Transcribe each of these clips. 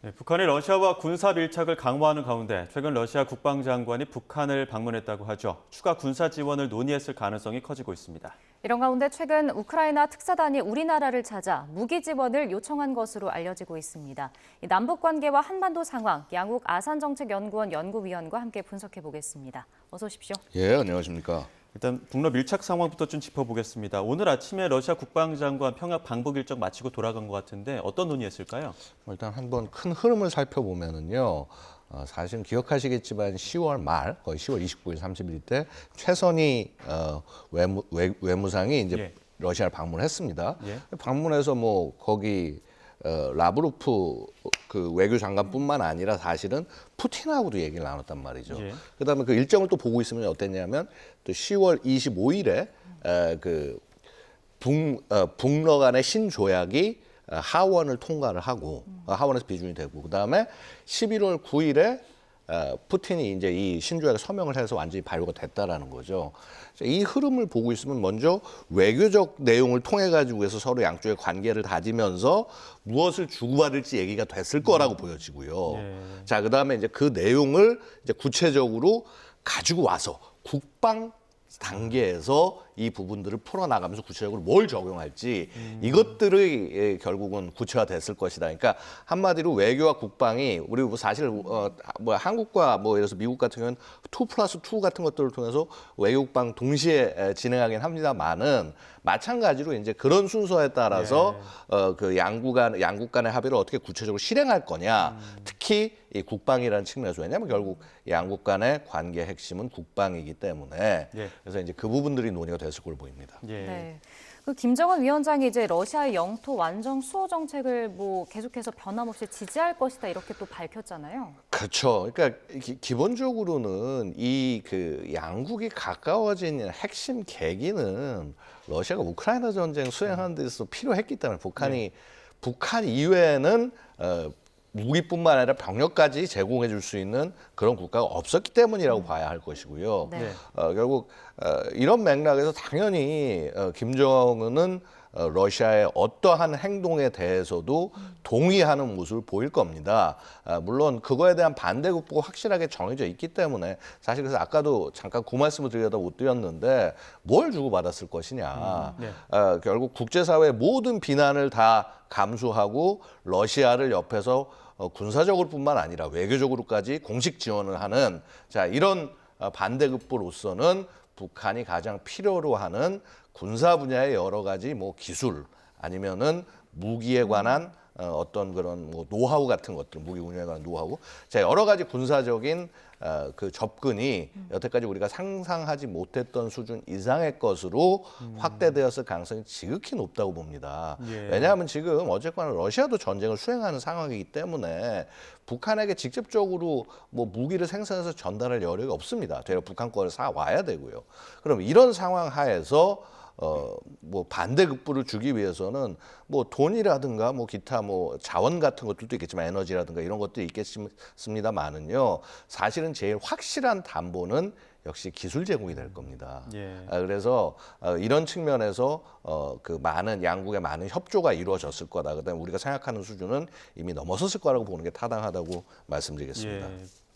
네, 북한이 러시아와 군사 밀착을 강화하는 가운데 최근 러시아 국방장관이 북한을 방문했다고 하죠. 추가 군사 지원을 논의했을 가능성이 커지고 있습니다. 이런 가운데 최근 우크라이나 특사단이 우리나라를 찾아 무기 지원을 요청한 것으로 알려지고 있습니다. 남북 관계와 한반도 상황, 양욱 아산정책연구원 연구위원과 함께 분석해 보겠습니다. 어서 오십시오. 예, 안녕하십니까. 일단 북러 밀착 상황부터 좀 짚어보겠습니다. 오늘 아침에 러시아 국방장관 평양 방북 일정 마치고 돌아간 것 같은데 어떤 논의했을까요? 일단 한번 큰 흐름을 살펴보면은요. 사실은 기억하시겠지만 10월 말, 거의 10월 29일, 30일 때 최선희 외무상이 이제 예. 러시아를 방문했습니다. 예. 방문해서 뭐 거기 라브로프 그 외교장관뿐만 아니라 사실은 푸틴하고도 얘기를 나눴단 말이죠. 예. 그다음에 그 일정을 또 보고 있으면 어땠냐면 또 10월 25일에 그 북러 간의 신조약이 하원을 통과를 하고 하원에서 비준이 되고 그다음에 11월 9일에 푸틴이 이제 이 신조약에 서명을 해서 완전히 발효가 됐다라는 거죠. 이 흐름을 보고 있으면 먼저 외교적 내용을 통해 가지고 해서 서로 양쪽의 관계를 다지면서 무엇을 주고받을지 얘기가 됐을 거라고 보여지고요. 예. 자, 그다음에 이제 그 내용을 이제 구체적으로 가지고 와서 국방 단계에서 이 부분들을 풀어나가면서 구체적으로 뭘 적용할지 이것들이 결국은 구체화됐을 것이다. 그러니까 한마디로 외교와 국방이 우리 사실 뭐 한국과 뭐 예를 들어서 미국 같은 경우는 2+2 같은 것들을 통해서 외교 국방 동시에 진행하긴 합니다만은 마찬가지로 이제 그런 순서에 따라서 그 양국 간의 합의를 어떻게 구체적으로 실행할 거냐. 특히 이 국방이라는 측면에서 왜냐하면 결국 양국 간의 관계 핵심은 국방이기 때문에 그래서 이제 그 부분들이 논의가 됐을 걸로 보입니다. 예. 네. 그 김정은 위원장이 이제 러시아의 영토 완전 수호 정책을 뭐 계속해서 변함없이 지지할 것이다 이렇게 또 밝혔잖아요. 그렇죠. 그러니까 기본적으로는 이 그 양국이 가까워진 핵심 계기는 러시아가 우크라이나 전쟁 수행하는 데 있어서 필요했기 때문에 북한 이외에는 무기뿐만 아니라 병력까지 제공해 줄 수 있는 그런 국가가 없었기 때문이라고 봐야 할 것이고요. 네. 결국 이런 맥락에서 당연히 김정은은 러시아의 어떠한 행동에 대해서도 동의하는 모습을 보일 겁니다. 물론 그거에 대한 반대급부가 확실하게 정해져 있기 때문에 사실 그래서 아까도 잠깐 그 말씀을 드리려다 못 드렸는데 뭘 주고받았을 것이냐. 결국 국제사회의 모든 비난을 다 감수하고 러시아를 옆에서 군사적으로뿐만 아니라 외교적으로까지 공식 지원을 하는 자 이런 반대급부로서는 북한이 가장 필요로 하는 군사 분야의 여러 가지 뭐 기술 아니면은 무기에 관한 어떤 그런 뭐 노하우 같은 것들, 무기 운영에 관한 노하우, 자 여러 가지 군사적인 그 접근이 여태까지 우리가 상상하지 못했던 수준 이상의 것으로 확대되었을 가능성이 지극히 높다고 봅니다. 왜냐하면 지금 어쨌거나 러시아도 전쟁을 수행하는 상황이기 때문에 북한에게 직접적으로 뭐 무기를 생산해서 전달할 여력이 없습니다. 되려 북한 거를 사 와야 되고요. 그럼 이런 상황 하에서 뭐 반대급부를 주기 위해서는 뭐 돈이라든가 뭐 기타 뭐 자원 같은 것들도 있겠지만 에너지라든가 이런 것들이 있겠습니다만은요. 사실은 제일 확실한 담보는 역시 기술 제공이 될 겁니다. 그래서 이런 측면에서 그 많은 양국의 많은 협조가 이루어졌을 거다. 그다음에 우리가 생각하는 수준은 이미 넘어섰을 거라고 보는 게 타당하다고 말씀드리겠습니다.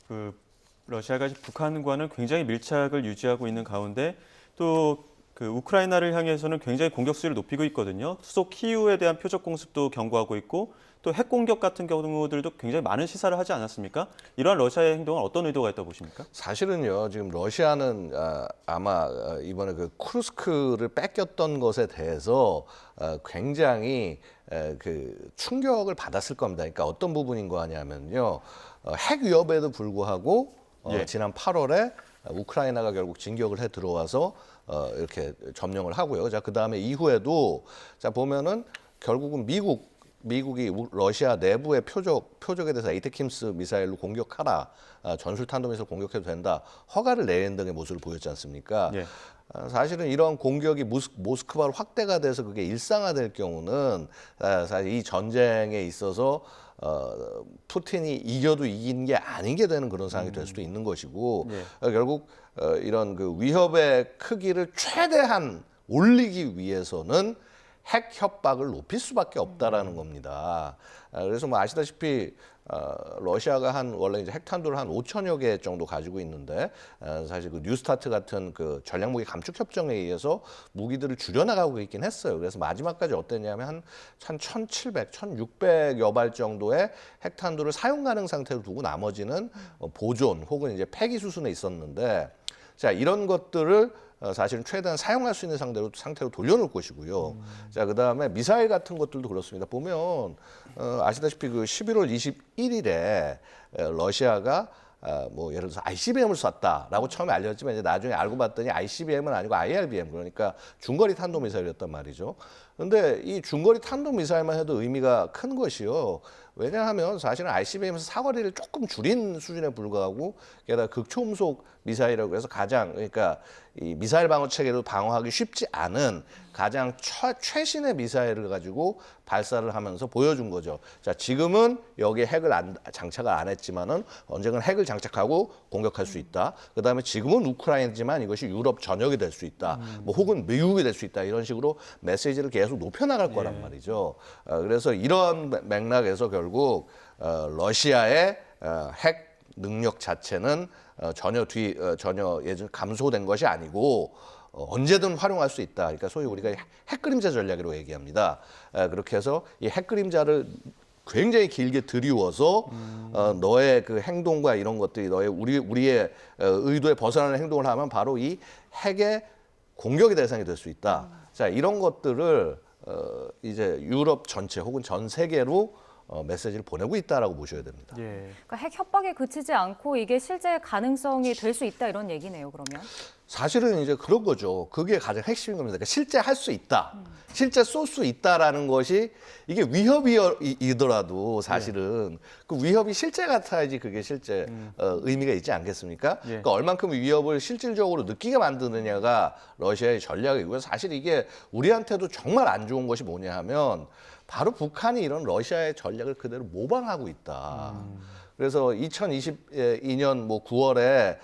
그 러시아가 북한과는 굉장히 밀착을 유지하고 있는 가운데 또 그 우크라이나를 향해서는 굉장히 공격 수위를 높이고 있거든요. 수도 키이우에 대한 표적 공습도 경고하고 있고 또 핵 공격 같은 경우들도 굉장히 많은 시사를 하지 않았습니까? 이러한 러시아의 행동은 어떤 의도가 있다고 보십니까? 사실은요, 지금 러시아는 아마 이번에 그 쿠르스크를 뺏겼던 것에 대해서 굉장히 그 충격을 받았을 겁니다. 그러니까 어떤 부분인 거 하냐면요, 핵 위협에도 불구하고 지난 8월에 우크라이나가 결국 진격을 해 들어와서 이렇게 점령을 하고요. 자, 그 다음에 이후에도 자 보면은 결국은 미국이 러시아 내부의 표적에 대해서 에이테킴스 미사일로 공격하라, 전술 탄도미사일 공격해도 된다, 허가를 내는 등의 모습을 보였지 않습니까? 사실은 이런 공격이 모스크바로 확대가 돼서 그게 일상화될 경우는 사실 이 전쟁에 있어서 푸틴이 이겨도 이긴 게 아닌 게 되는 그런 상황이 될 수도 있는 것이고 결국 이런 그 위협의 크기를 최대한 올리기 위해서는 핵 협박을 높일 수밖에 없다라는 겁니다. 그래서 뭐 아시다시피 러시아가 원래 이제 핵탄두를 한 5천여 개 정도 가지고 있는데 사실 그 뉴스타트 같은 그 전략무기 감축 협정에 의해서 무기들을 줄여나가고 있긴 했어요. 그래서 마지막까지 어땠냐면 한 1,700, 1,600여 발 정도의 핵탄두를 사용 가능 상태로 두고 나머지는 보존 혹은 이제 폐기 수순에 있었는데 자, 이런 것들을 사실은 최대한 사용할 수 있는 상태로 돌려놓을 것이고요. 자, 그다음에 미사일 같은 것들도 그렇습니다. 보면 아시다시피 그 11월 21일에 러시아가 뭐 예를 들어서 ICBM을 쐈다라고 처음에 알렸지만 이제 나중에 알고 봤더니 ICBM은 아니고 IRBM 그러니까 중거리 탄도미사일이었단 말이죠. 근데 이 중거리 탄도미사일만 해도 의미가 큰 것이요. 왜냐하면 사실은 ICBM에서 사거리를 조금 줄인 수준에 불과하고 게다가 극초음속 미사일이라고 해서 가장 그러니까 이 미사일 방어 체계도 방어하기 쉽지 않은 가장 최신의 미사일을 가지고 발사를 하면서 보여준 거죠. 자, 지금은 여기에 핵을 장착을 안 했지만은 언젠간 핵을 장착하고 공격할 수 있다. 그다음에 지금은 우크라이나지만 이것이 유럽 전역이 될 수 있다. 뭐 혹은 미국이 될 수 있다. 이런 식으로 메시지를 계속 높여나갈 거란 말이죠. 그래서 이런 맥락에서 결국 러시아의 핵 능력 자체는 전혀 예전 감소된 것이 아니고 언제든 활용할 수 있다. 그러니까 소위 우리가 핵그림자 전략이라고 얘기합니다. 그렇게 해서 이 핵그림자를 굉장히 길게 들이워서 너의 그 행동과 이런 것들이 우리의 의도에 벗어나는 행동을 하면 바로 이 핵의 공격의 대상이 될 수 있다. 자, 이런 것들을 이제 유럽 전체 혹은 전 세계로 메시지를 보내고 있다라고 보셔야 됩니다. 예. 그러니까 핵 협박에 그치지 않고 이게 실제 가능성이 될 수 있다 이런 얘기네요, 그러면. 사실은 이제 그런 거죠. 그게 가장 핵심인 겁니다. 그러니까 실제 할 수 있다. 실제 쏠 수 있다라는 것이 이게 위협이더라도 사실은 그 위협이 실제 같아야지 그게 실제 의미가 있지 않겠습니까? 예. 그러니까 얼만큼 위협을 실질적으로 느끼게 만드느냐가 러시아의 전략이고요. 사실 이게 우리한테도 정말 안 좋은 것이 뭐냐 하면 바로 북한이 이런 러시아의 전략을 그대로 모방하고 있다. 그래서 2022년 뭐 9월에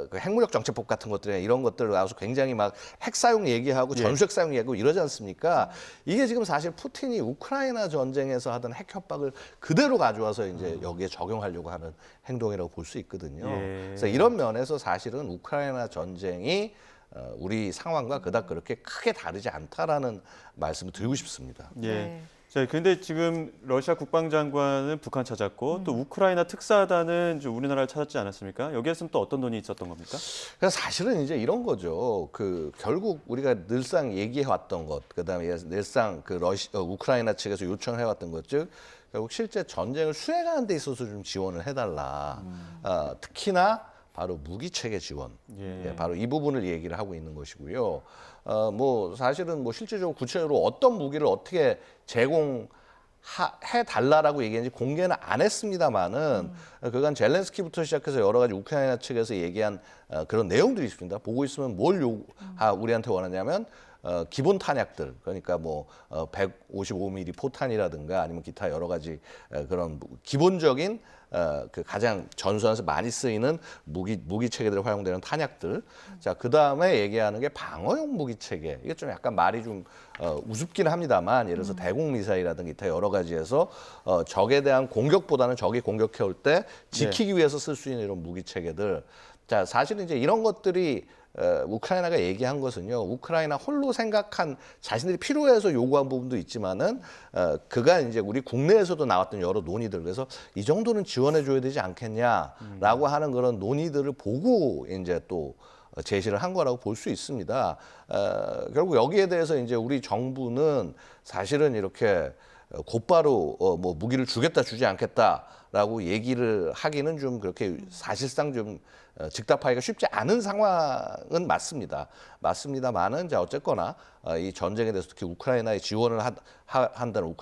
그 핵무력 정책법 같은 것들이나 이런 것들을 나와서 굉장히 막 핵 사용 얘기하고 전술핵 사용 얘기하고 이러지 않습니까? 이게 지금 사실 푸틴이 우크라이나 전쟁에서 하던 핵 협박을 그대로 가져와서 이제 여기에 적용하려고 하는 행동이라고 볼 수 있거든요. 예. 그래서 이런 면에서 사실은 우크라이나 전쟁이 우리 상황과 그닥 그렇게 크게 다르지 않다라는 말씀을 드리고 싶습니다. 예. 네. 자, 근데 지금 러시아 국방장관은 북한 찾았고 또 우크라이나 특사단은 좀 우리나라를 찾았지 않았습니까? 여기에서는 또 어떤 논의 있었던 겁니까? 그래서 사실은 이제 이런 거죠. 그 결국 우리가 늘상 얘기해왔던 것, 그다음에 늘상 그 우크라이나 측에서 요청해왔던 것, 즉 결국 실제 전쟁을 수행하는 데 있어서 좀 지원을 해달라. 특히나 바로 무기 체계 지원, 예. 바로 이 부분을 얘기를 하고 있는 것이고요. 뭐 사실은 뭐 실질적으로 구체적으로 어떤 무기를 어떻게 제공해 달라라고 얘기했는지 공개는 안 했습니다만은 그간 젤렌스키부터 시작해서 여러 가지 우크라이나 측에서 얘기한 그런 내용들이 있습니다. 보고 있으면 뭘 우리한테 원하냐면 기본 탄약들, 그러니까 뭐 155mm 포탄이라든가 아니면 기타 여러 가지 그런 기본적인 그 가장 전선에서 많이 쓰이는 무기 체계들에 활용되는 탄약들. 자, 그 다음에 얘기하는 게 방어용 무기 체계. 이게 좀 약간 말이 좀 우습긴 합니다만, 예를 들어서 대공 미사일이라든가 기타 여러 가지에서 적에 대한 공격보다는 적이 공격해 올 때 지키기 위해서 쓸 수 있는 이런 무기 체계들. 자, 사실은 이제 이런 것들이 우크라이나가 얘기한 것은요, 우크라이나 홀로 생각한 자신들이 필요해서 요구한 부분도 있지만은 그간 이제 우리 국내에서도 나왔던 여러 논의들, 그래서 이 정도는 지원해 줘야 되지 않겠냐라고 하는 그런 논의들을 보고 이제 또 제시를 한 거라고 볼 수 있습니다. 결국 여기에 대해서 이제 우리 정부는 사실은 이렇게 곧바로 뭐 무기를 주겠다 주지 않겠다라고 얘기를 하기는 좀 그렇게 사실상 좀 즉답하기가 쉽지 않은 상황은 맞습니다만은 자 어쨌거나 이 전쟁에 대해서 특히 우크라이나에 지원을 한다는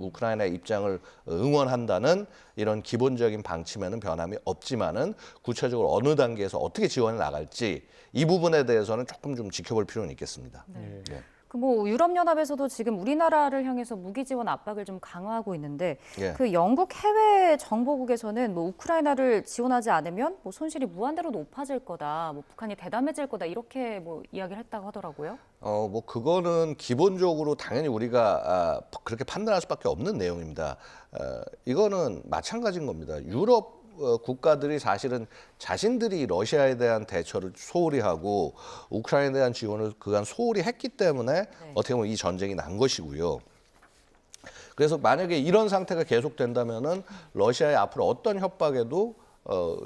우크라이나의 입장을 응원한다는 이런 기본적인 방침에는 변함이 없지만은 구체적으로 어느 단계에서 어떻게 지원을 나갈지 이 부분에 대해서는 조금 좀 지켜볼 필요는 있겠습니다. 네. 네. 그 뭐 유럽연합에서도 지금 우리나라를 향해서 무기 지원 압박을 좀 강화하고 있는데 예. 그 영국 해외 정보국에서는 뭐 우크라이나를 지원하지 않으면 뭐 손실이 무한대로 높아질 거다, 뭐 북한이 대담해질 거다 이렇게 뭐 이야기를 했다고 하더라고요. 뭐 그거는 기본적으로 당연히 우리가 그렇게 판단할 수밖에 없는 내용입니다. 이거는 마찬가지인 겁니다. 유럽 국가들이 사실은 자신들이 러시아에 대한 대처를 소홀히 하고 우크라이나에 대한 지원을 그간 소홀히 했기 때문에 어떻게 보면 이 전쟁이 난 것이고요. 그래서 만약에 이런 상태가 계속된다면은 러시아의 앞으로 어떤 협박에도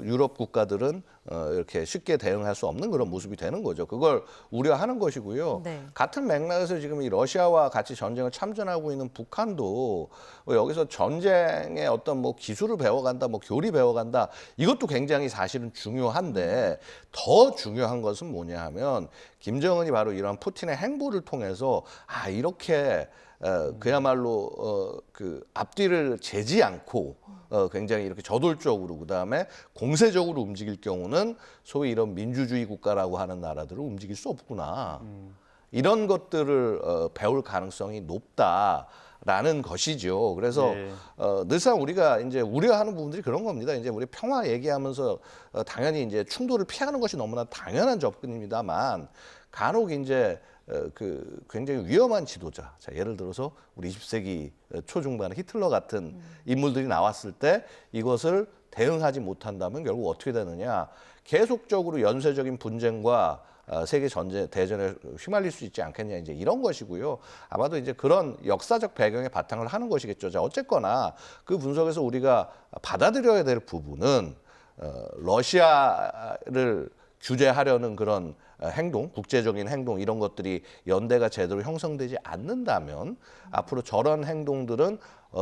유럽 국가들은 이렇게 쉽게 대응할 수 없는 그런 모습이 되는 거죠. 그걸 우려하는 것이고요. 네. 같은 맥락에서 지금 이 러시아와 같이 전쟁을 참전하고 있는 북한도 여기서 전쟁의 어떤 뭐 기술을 배워간다, 뭐 교리 배워간다, 이것도 굉장히 사실은 중요한데 더 중요한 것은 뭐냐 하면 김정은이 바로 이런 푸틴의 행보를 통해서 이렇게 그야말로 그 앞뒤를 재지 않고 굉장히 이렇게 저돌적으로 그다음에 공세적으로 움직일 경우는 소위 이런 민주주의 국가라고 하는 나라들을 움직일 수 없구나. 이런 것들을 배울 가능성이 높다라는 것이죠. 그래서 예. 늘상 우리가 이제 우려하는 부분들이 그런 겁니다. 이제 우리 평화 얘기하면서 당연히 이제 충돌을 피하는 것이 너무나 당연한 접근입니다만 간혹 이제 그 굉장히 위험한 지도자, 자, 예를 들어서 우리 20세기 초중반에 히틀러 같은 인물들이 나왔을 때 이것을 대응하지 못한다면 결국 어떻게 되느냐? 계속적으로 연쇄적인 분쟁과 세계 대전에 휘말릴 수 있지 않겠냐, 이제 이런 것이고요. 아마도 이제 그런 역사적 배경에 바탕을 하는 것이겠죠. 자, 어쨌거나 그 분석에서 우리가 받아들여야 될 부분은 러시아를 규제하려는 그런 행동, 국제적인 행동 이런 것들이 연대가 제대로 형성되지 않는다면 앞으로 저런 행동들은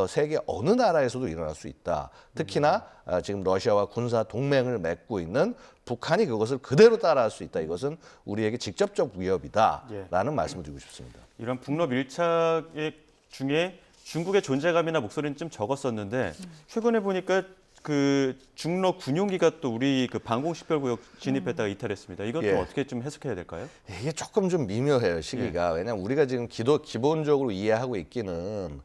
세계 어느 나라에서도 일어날 수 있다. 특히나 지금 러시아와 군사 동맹을 맺고 있는 북한이 그것을 그대로 따라할 수 있다. 이것은 우리에게 직접적 위협이다라는 말씀을 드리고 싶습니다. 이런 북러 밀착의 중에 중국의 존재감이나 목소리는 좀 적었었는데 최근에 보니까 그 중러 군용기가 또 우리 그 방공식별구역 진입했다가 이탈했습니다. 이것도 예. 어떻게 좀 해석해야 될까요? 이게 조금 좀 미묘해요, 시기가. 왜냐하면 우리가 지금 기본적으로 이해하고 있기는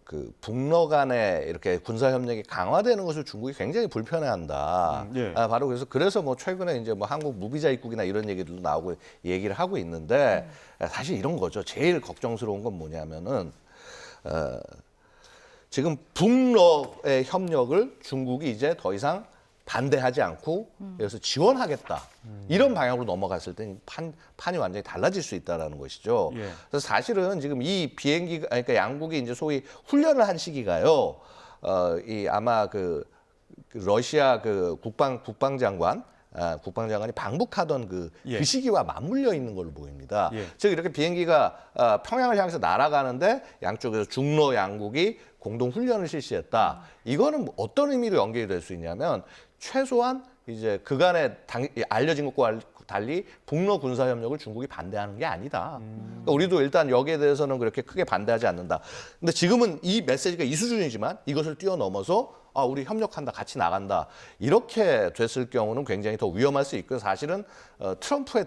그 북러 간에 이렇게 군사 협력이 강화되는 것을 중국이 굉장히 불편해한다. 예. 바로 그래서 뭐 최근에 이제 뭐 한국 무비자 입국이나 이런 얘기들도 나오고 얘기를 하고 있는데 사실 이런 거죠. 제일 걱정스러운 건 뭐냐면은 지금 북러의 협력을 중국이 이제 더 이상 반대하지 않고 그래서 지원하겠다. 이런 방향으로 넘어갔을 때 판이 완전히 달라질 수 있다라는 것이죠. 예. 그래서 사실은 지금 이 비행기가 그러니까 양국이 이제 소위 훈련을 한 시기가요. 이 아마 그 러시아 그 국방장관이 방북하던 그 예. 시기와 맞물려 있는 걸로 보입니다. 예. 즉 이렇게 비행기가 평양을 향해서 날아가는데 양쪽에서 중러 양국이 공동 훈련을 실시했다. 이거는 어떤 의미로 연결이 될 수 있냐면 최소한 이제 그간에 알려진 것과 달리 북러 군사 협력을 중국이 반대하는 게 아니다. 그러니까 우리도 일단 여기에 대해서는 그렇게 크게 반대하지 않는다. 근데 지금은 이 메시지가 이 수준이지만 이것을 뛰어넘어서 우리 협력한다, 같이 나간다. 이렇게 됐을 경우는 굉장히 더 위험할 수 있고 사실은 트럼프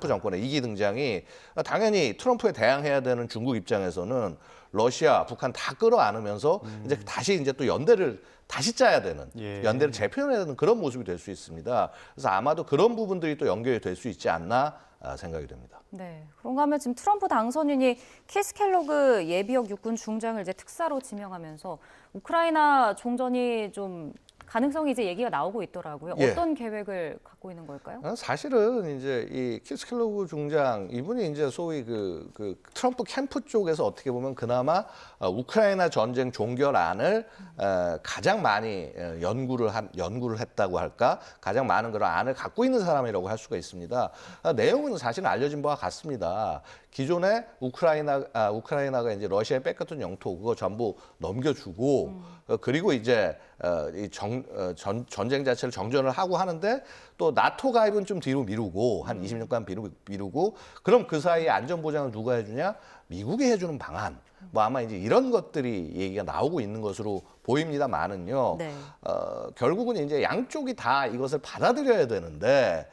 정권의 2기 등장이 당연히 트럼프에 대항해야 되는 중국 입장에서는 러시아, 북한 다 끌어안으면서 이제 다시 이제 또 연대를 다시 짜야 되는 예. 연대를 재편해야 되는 그런 모습이 될 수 있습니다. 그래서 아마도 그런 부분들이 또 연결이 될 수 있지 않나 생각이 됩니다. 네, 그런가 하면 지금 트럼프 당선인이 키스 켈로그 예비역 육군 중장을 이제 특사로 지명하면서 우크라이나 종전이 좀 가능성이 이제 얘기가 나오고 있더라고요. 예. 어떤 계획을 갖고 있는 걸까요? 사실은 이제 이 키스 켈로그 중장 이분이 이제 소위 그 트럼프 캠프 쪽에서 어떻게 보면 그나마 우크라이나 전쟁 종결안을 가장 많이 연구를 했다고 할까, 가장 많은 그런 안을 갖고 있는 사람이라고 할 수가 있습니다. 내용은 사실은 알려진 바와 같습니다. 기존에 우크라이나가 이제 러시아에 뺏겼던 영토 그거 전부 넘겨주고 그리고 이제 이 전쟁 자체를 정전을 하고 하는데 또 나토 가입은 좀 뒤로 미루고 한 20년간 미루고 그럼 그 사이에 안전 보장을 누가 해주냐? 미국이 해주는 방안. 뭐 아마 이제 이런 것들이 얘기가 나오고 있는 것으로 보입니다만은요. 네. 결국은 이제 양쪽이 다 이것을 받아들여야 되는데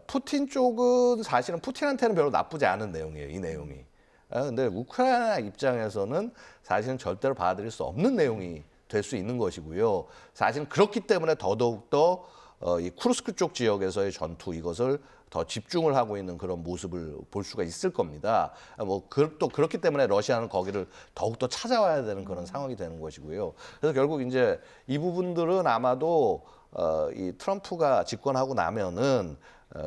푸틴 쪽은 사실은 푸틴한테는 별로 나쁘지 않은 내용이에요. 이 내용이. 근데 우크라이나 입장에서는 사실은 절대로 받아들일 수 없는 내용이 될 수 있는 것이고요. 사실은 그렇기 때문에 더더욱더 이 쿠르스크 쪽 지역에서의 전투 이것을 더 집중을 하고 있는 그런 모습을 볼 수가 있을 겁니다. 또 그렇기 때문에 러시아는 거기를 더욱더 찾아와야 되는 그런 상황이 되는 것이고요. 그래서 결국 이제 이 부분들은 아마도 이 트럼프가 집권하고 나면은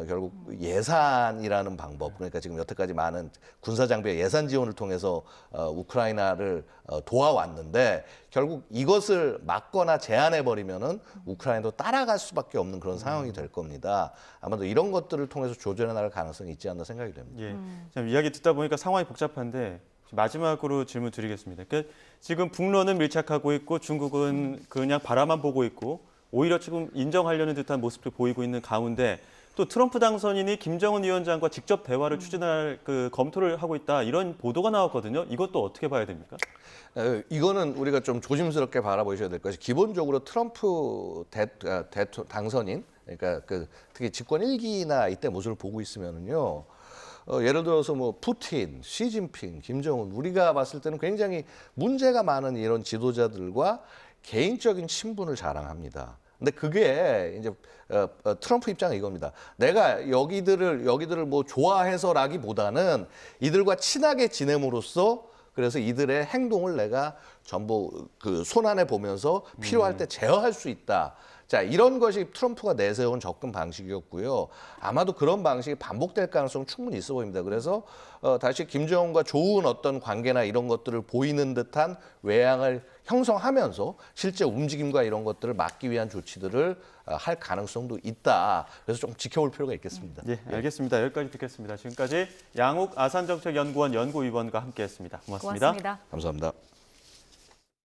결국 예산이라는 방법, 그러니까 지금 여태까지 많은 군사 장비의 예산 지원을 통해서 우크라이나를 도와왔는데 결국 이것을 막거나 제한해 버리면은 우크라이나도 따라갈 수밖에 없는 그런 상황이 될 겁니다. 아마도 이런 것들을 통해서 조절해 나갈 가능성이 있지 않나 생각이 됩니다. 예, 참 이야기 듣다 보니까 상황이 복잡한데 마지막으로 질문 드리겠습니다. 그러니까 지금 북러는 밀착하고 있고 중국은 그냥 바라만 보고 있고 오히려 지금 인정하려는 듯한 모습도 보이고 있는 가운데 또 트럼프 당선인이 김정은 위원장과 직접 대화를 추진할 검토를 하고 있다 이런 보도가 나왔거든요. 이것도 어떻게 봐야 됩니까? 이거는 우리가 좀 조심스럽게 바라보셔야 될 것이 기본적으로 트럼프 당선인 그러니까 특히 집권 1기나 이때 모습을 보고 있으면은요. 예를 들어서 뭐 푸틴, 시진핑, 김정은 우리가 봤을 때는 굉장히 문제가 많은 이런 지도자들과 개인적인 친분을 자랑합니다. 근데 그게 이제 트럼프 입장은 이겁니다. 내가 여기들을 뭐 좋아해서라기보다는 이들과 친하게 지냄으로써 그래서 이들의 행동을 내가 전부 손안에 보면서 필요할 때 제어할 수 있다. 자, 이런 것이 트럼프가 내세운 접근 방식이었고요. 아마도 그런 방식이 반복될 가능성은 충분히 있어 보입니다. 그래서 다시 김정은과 좋은 어떤 관계나 이런 것들을 보이는 듯한 외양을 형성하면서 실제 움직임과 이런 것들을 막기 위한 조치들을 할 가능성도 있다. 그래서 좀 지켜볼 필요가 있겠습니다. 예, 알겠습니다. 여기까지 듣겠습니다. 지금까지 양욱 아산정책연구원 연구위원과 함께했습니다. 고맙습니다. 고맙습니다. 감사합니다.